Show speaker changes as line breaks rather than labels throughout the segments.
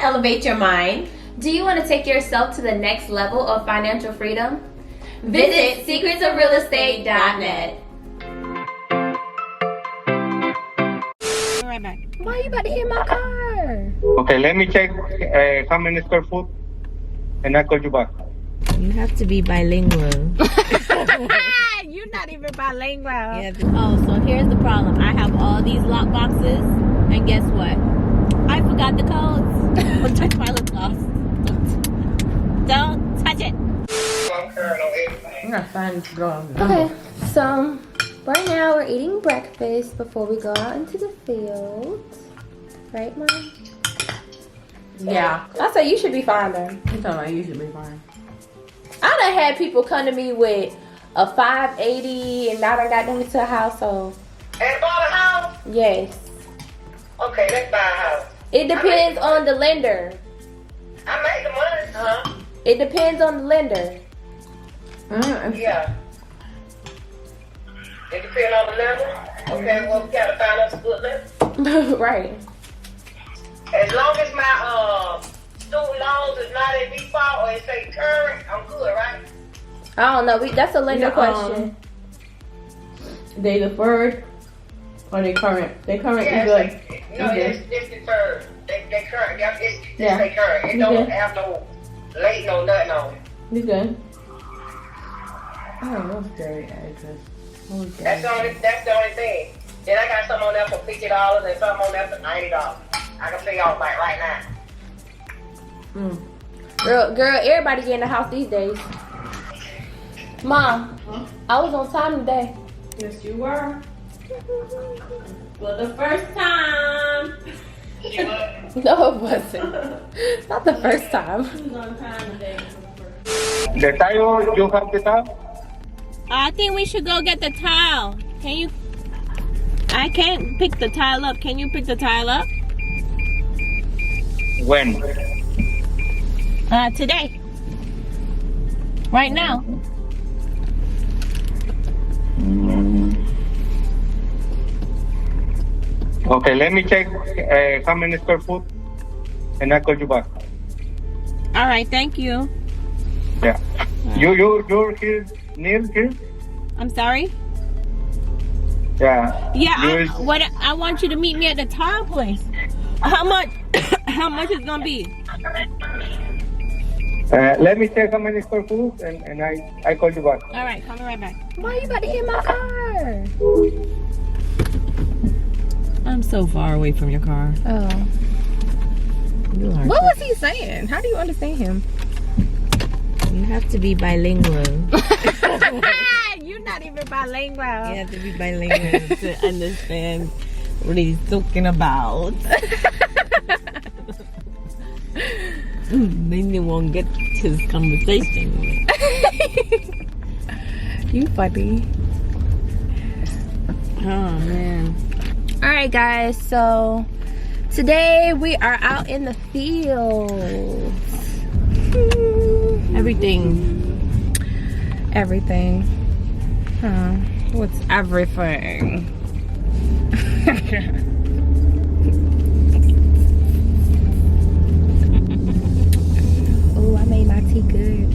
to elevate your mind? Do you want to take yourself to the next level of financial freedom? Visit secretsofrealestate.net.
Right back.
Why are you about to hit my car?
Okay, let me check how many square foot, and I'll call you back.
You have to be bilingual.
You're not even bilingual.
Yeah. Oh, so here's the problem. I have all these lock boxes, and guess what? I forgot the codes. Don't touch my lip gloss. Don't touch it.
I'm gonna find girl.
Okay, so right now we're eating breakfast before we go out into the field. Right, Mom?
Yeah.
I say you should be fine then.
You talking about you should be fine.
I done had people come to me with a 580 and now I got them into a household.
And bought a house?
Yes.
Okay, let's buy a house.
It depends on the lender.
I made the money.
It depends on the lender.
Yeah. It depends on the level. Okay, well, we gotta find us a good level.
Right.
As long as my student loans is not in default or it say current, I'm good, right?
I don't know. That's a lender
Yeah,
question.
They deferred or they current? They current
Yeah,
is good.
No,
Okay.
it's deferred. They current. Yeah, it's
Yeah.
say current. It
You
don't
good?
have no late, no nothing on it.
You good? Oh, what's Jerry address?
That's the only thing. Then I got some on there for $50 and some on there for $90. I can pay y'all like right now.
Girl, everybody get in the house these days. Mom, I was on time today.
Yes, you were. For the first time.
No, it wasn't. Not the first time.
She was on time today.
The tile, you have the tile?
I think we should go get the tile. Can you? I can't pick the tile up. Can you pick the tile up?
When?
Today. Right now.
Okay, let me check how many square foot, and I'll call you back.
All right. Thank you.
Yeah. You're here, near here?
I'm sorry.
Yeah.
Yeah. I want you to meet me at the tile place. How much? How much is gonna be?
Let me check how many square foot, and I call you back.
All right. Coming right back.
Why are you about to hit my car?
I'm so far away from your car.
Oh.
You are.
What was he saying? How do you understand him?
You have to be bilingual.
You're not even bilingual.
You have to be bilingual to understand what he's talking about. Then you won't get his conversation.
You funny.
Oh man.
Alright guys, so today we are out in the fields. Everything. Huh. What's everything? Oh, I made my tea good.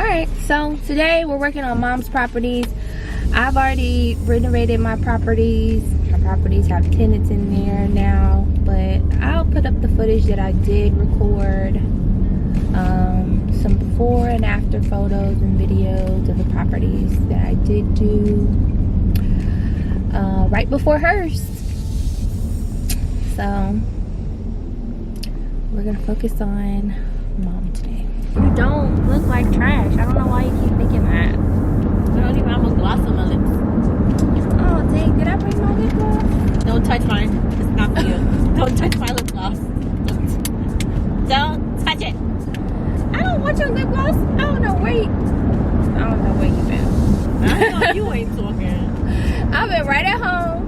Alright, so today we're working on Mom's properties. I've already renovated my properties. My properties have tenants in there now, but I'll put up the footage that I did record. Some before and after photos and videos of the properties that I did do right before hers. So we're gonna focus on Mom today. You don't look like trash. I don't know why you keep thinking that.
I don't even have a gloss on my lips.
Oh dang, did I bring my lip gloss?
Don't touch mine. It's not for you. Don't touch my lip gloss. Don't touch it.
I don't want your lip gloss. I don't know where you been.
I know you ain't talking.
I've been right at home.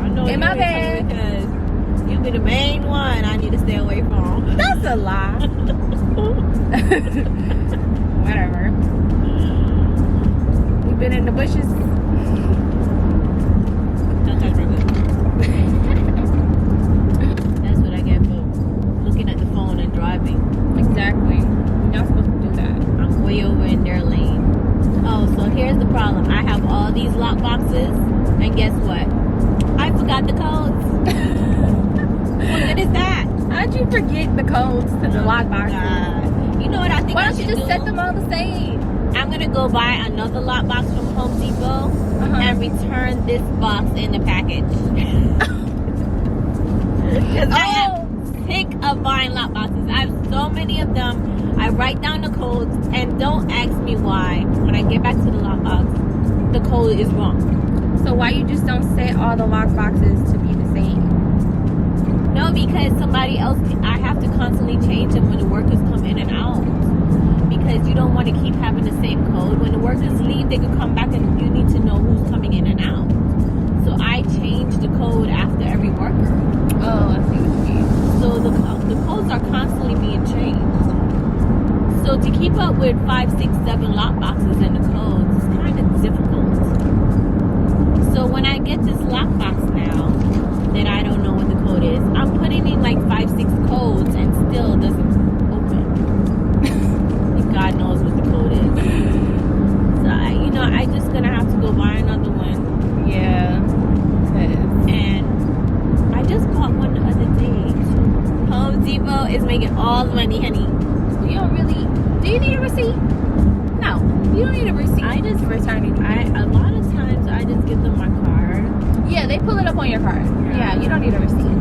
I know
In
you
my
ain't
bed.
talking because you be the main one I need to stay away from.
That's a lie. Whatever. You been in the bushes?
Don't touch my lip. these lock boxes, and guess what? I forgot the codes. What good is that?
How'd you forget the codes to the lock boxes?
You know what I think
Why
I
don't you
should
just
do?
set them all the same?
I'm gonna go buy another lock box from Home Depot and return this box in the package. Because I am sick of buying lock boxes. I have so many of them. I write down the codes, and don't ask me why. When I get back to the lock box, the code is wrong.
So why you just don't set all the lock boxes to be the same?
No, because somebody else, I have to constantly change them when the workers come in and out. Because you don't want to keep having the same code. When the workers leave, they can come back and you need to know who's coming in and out. So I change the code after every worker.
Oh, I see what you mean.
So the codes are constantly being changed. So to keep up with 5, 6, 7 lock boxes and the codes is kind of difficult. So when I get this lock box now, that I don't know what the code is, I'm putting in like 5, 6 codes and still doesn't open. God knows what the code is. So I just gonna have to go buy another one.
Yeah.
And I just bought one the other day. Home Depot is making all the money, honey.
You don't really. Do you need a receipt? No, you don't need a receipt.
I just
return it.
a lot of times I just give them my card.
Yeah, they pull it up on your card. Yeah, you don't need a receipt.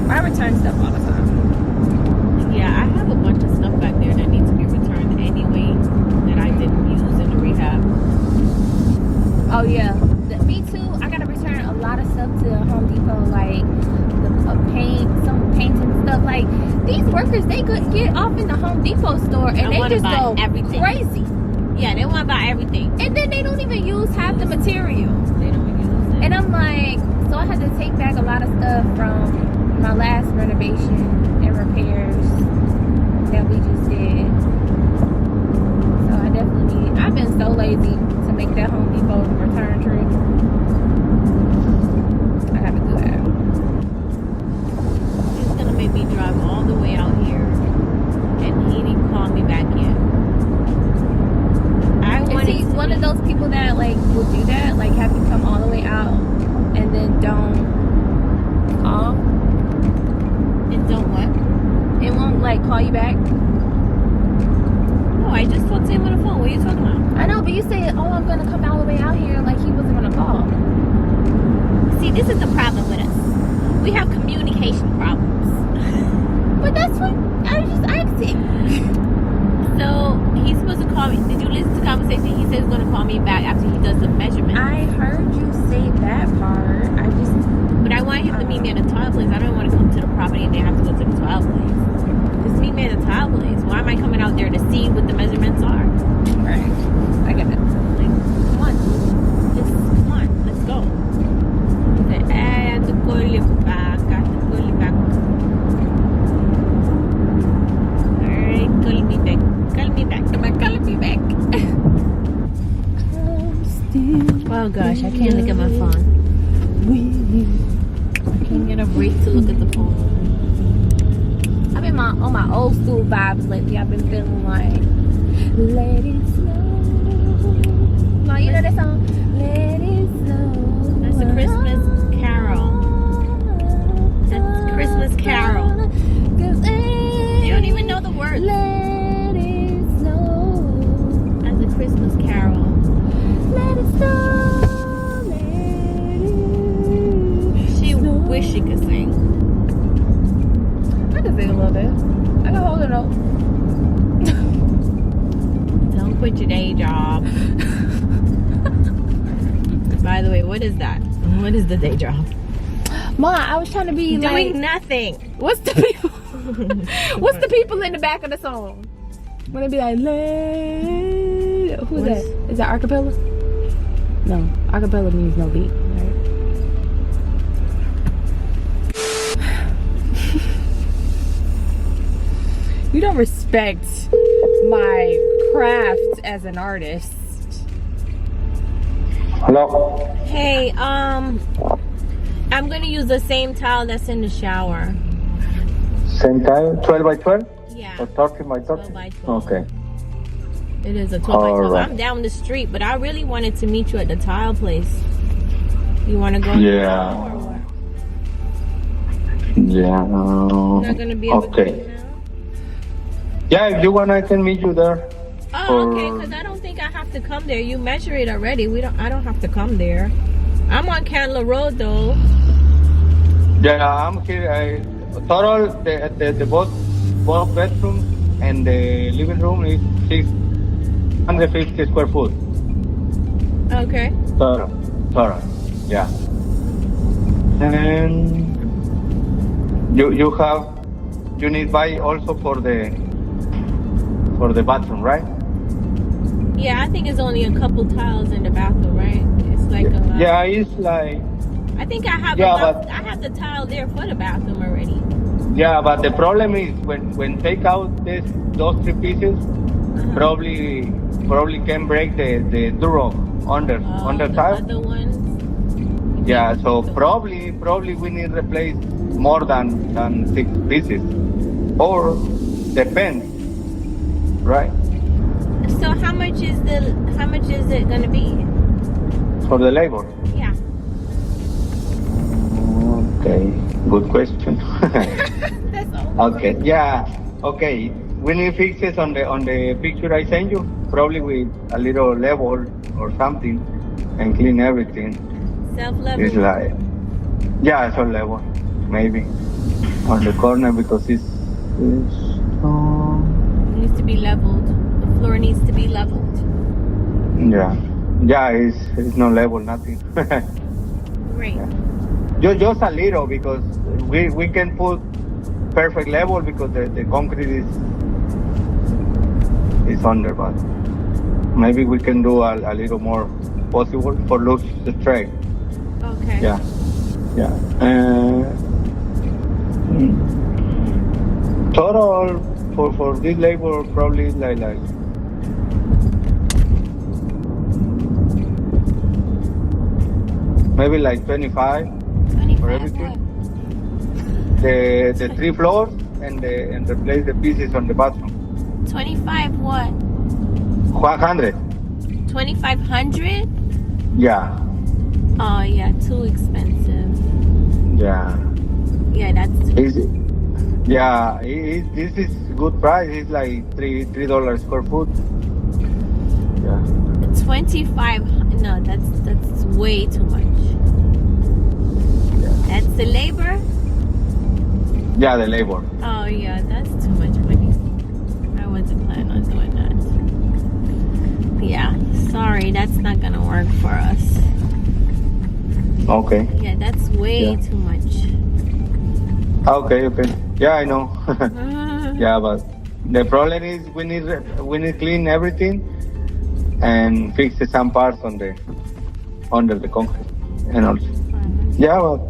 I return stuff all the time.
Yeah, I have a bunch of stuff back there that needs to be returned anyway that I didn't use in the rehab.
Oh yeah, me too. I gotta return a lot of stuff to Home Depot, like the paint, some paint and stuff. Like these workers, they could get off in the Home Depot store and
I
they
wanna
just
buy
go
everything.
crazy,
Yeah, they want to buy everything.
and then they don't even use half the material.
They don't use it.
And I'm like, so I had to take back a lot of stuff from my last renovation and repairs that we just did. So I definitely I've been so lazy to make that Home Depot return trip. I gotta do that.
He's gonna make me drive all the way out here, and he didn't call me back yet. I
Is
wanted
he
to
one
be-
of those people that like will do that? Like have you come all the way out and then don't call?
And don't what?
It won't like call you back?
No, I just talked to him on the phone. What are you talking about?
I know, but you said, oh, I'm gonna come all the way out here, like he wasn't gonna call.
See, this is the problem with us. We have communication problems.
But that's what I was just asking.
So he's supposed to call me. Did you listen to the conversation? He says he's gonna call me back after he does the measurement.
I heard you say that part.
But I want him to meet me at the tile place. I don't want to come to the property and then have to go to the tile place. Just meet me at the tile place. Why am I coming out there to see what the measurements are?
Right. I get it.
Like, come on. Just come on. Let's go. He said, I have to call you back. I have to call you back. Alright, call me back. Call me back. Come on, call me back. Oh gosh, I can't look at my phone. I can't get a break to look at the phone.
I've been on my old school vibes lately. I've been feeling like, let it snow. No, you know that song? Let it snow.
That's a Christmas carol. That's Christmas carol. You don't even know the words.
Let it snow.
That's a Christmas carol.
Let it snow.
She wish she could sing.
I can sing a little bit. I can hold it up.
Don't quit your day job. By the way, what is that? What is the day job?
Ma, I was trying to be
Doing
like,
nothing.
what's the people? What's the people in the back of the song? When they be like, who's that? Is that acapella? No, acapella means no beat, right? You don't respect my craft as an artist.
Hello.
Hey, I'm gonna use the same towel that's in the shower.
Same tile, 12 by 12
Yeah.
or 30 by 30?
12 by 12.
Okay.
It is a 12 by 12.
Alright.
I'm down the street, but I really wanted to meet you at the tile place. You want to go?
Yeah.
Or what?
Yeah.
Not gonna be able to do
Okay.
it now?
Yeah, if you want, I can meet you there.
Oh, okay. Because I don't think I have to come there. You measure it already. I don't have to come there. I'm on Candler Road though.
Yeah, I'm here. Total, the both bedrooms and the living room is 650 square foot.
Okay.
Total. Yeah. And you need buy also for the bathroom, right?
Yeah, I think it's only a couple tiles in the bathroom, right? It's like a.
Yeah, it's like.
I think I have.
Yeah,
I have the tile there for the bathroom already.
Yeah, but the problem is when take out those three pieces, probably can break the duro under
The
tile.
other ones.
Yeah, so probably we need replace more than 6 pieces, or depends, right?
So how much is it gonna be?
For the labor.
Yeah.
Okay, good question.
That's all.
Okay, yeah, okay. We need fixes on the picture I sent you, probably with a little level or something, and clean everything.
Self-level.
It's like, yeah, it's on level, maybe on the corner because it's
It needs to be leveled. The floor needs to be leveled.
yeah, it's no level, nothing.
Great.
Just a little because we can put perfect level because the concrete is under, but maybe we can do a little more possible for looks straight.
Okay.
Yeah. Total for this labor probably is like maybe like 25 for everything. The 3 floors and replace the pieces on the bathroom.
25 what?
100.
2,500?
Yeah.
Oh yeah, too expensive.
Yeah.
Yeah, that's too.
This is good price. It's like $3 per foot. Yeah.
25. No, that's way too much.
Yeah.
That's the labor.
Yeah, the labor.
Oh yeah, that's too much money. I wasn't planning on doing that. Yeah, sorry, that's not gonna work for us.
Okay.
Yeah, that's way
Yeah.
too much.
Okay. Yeah, I know. Yeah, but the problem is we need clean everything and fix some parts under the concrete and also. Yeah, but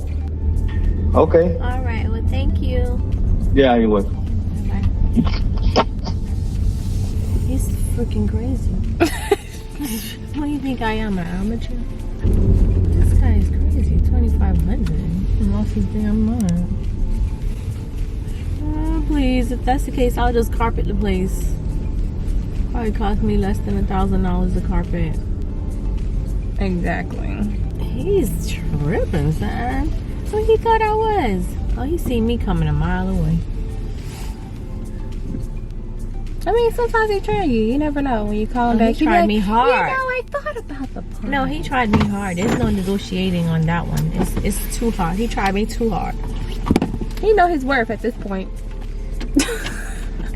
okay.
All right. Well, thank you.
Yeah, you will.
Bye. He's freaking crazy. What do you think I am, an amateur? This guy is crazy. 2,500. He lost his damn mind. Oh, please, if that's the case, I'll just carpet the place. Probably cost me less than $1,000 to carpet.
Exactly.
He's tripping, son. Who he thought I was? Oh, he seen me coming a mile away.
I mean, sometimes they try you. You never know when you call him
Oh,
back.
he
be
tried
like,
me hard.
You know, I thought about the part.
No, he tried me hard. There's no negotiating on that one. It's too hard. He tried me too hard.
He know his worth at this point.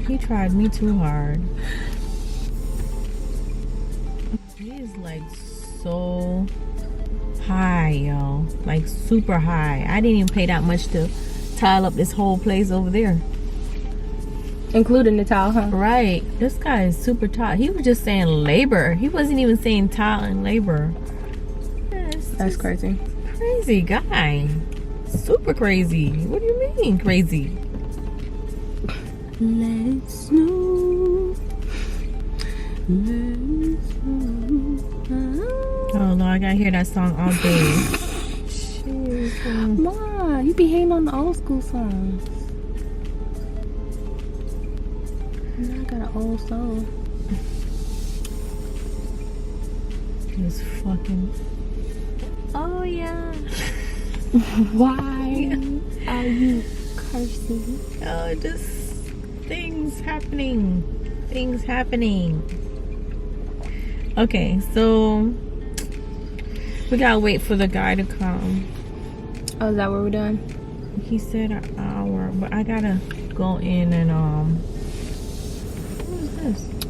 He tried me too hard. He's like so high, yo. Like super high. I didn't even pay that much to tile up this whole place over there.
Including the towel, huh?
Right. This guy is super tall. He was just saying labor. He wasn't even saying tile and labor.
That's crazy.
Crazy guy. Super crazy. What do you mean crazy?
Let it snow. Let it snow.
Oh Lord, I gotta hear that song all day. Jeez.
Ma, you be hating on the old school songs. I got an old soul.
This fucking. Oh yeah.
Why are you cursing?
Oh, just things happening. Things happening. Okay, so we gotta wait for the guy to come.
Oh, is that what we're doing?
He said an hour, but I gotta go in and what is this?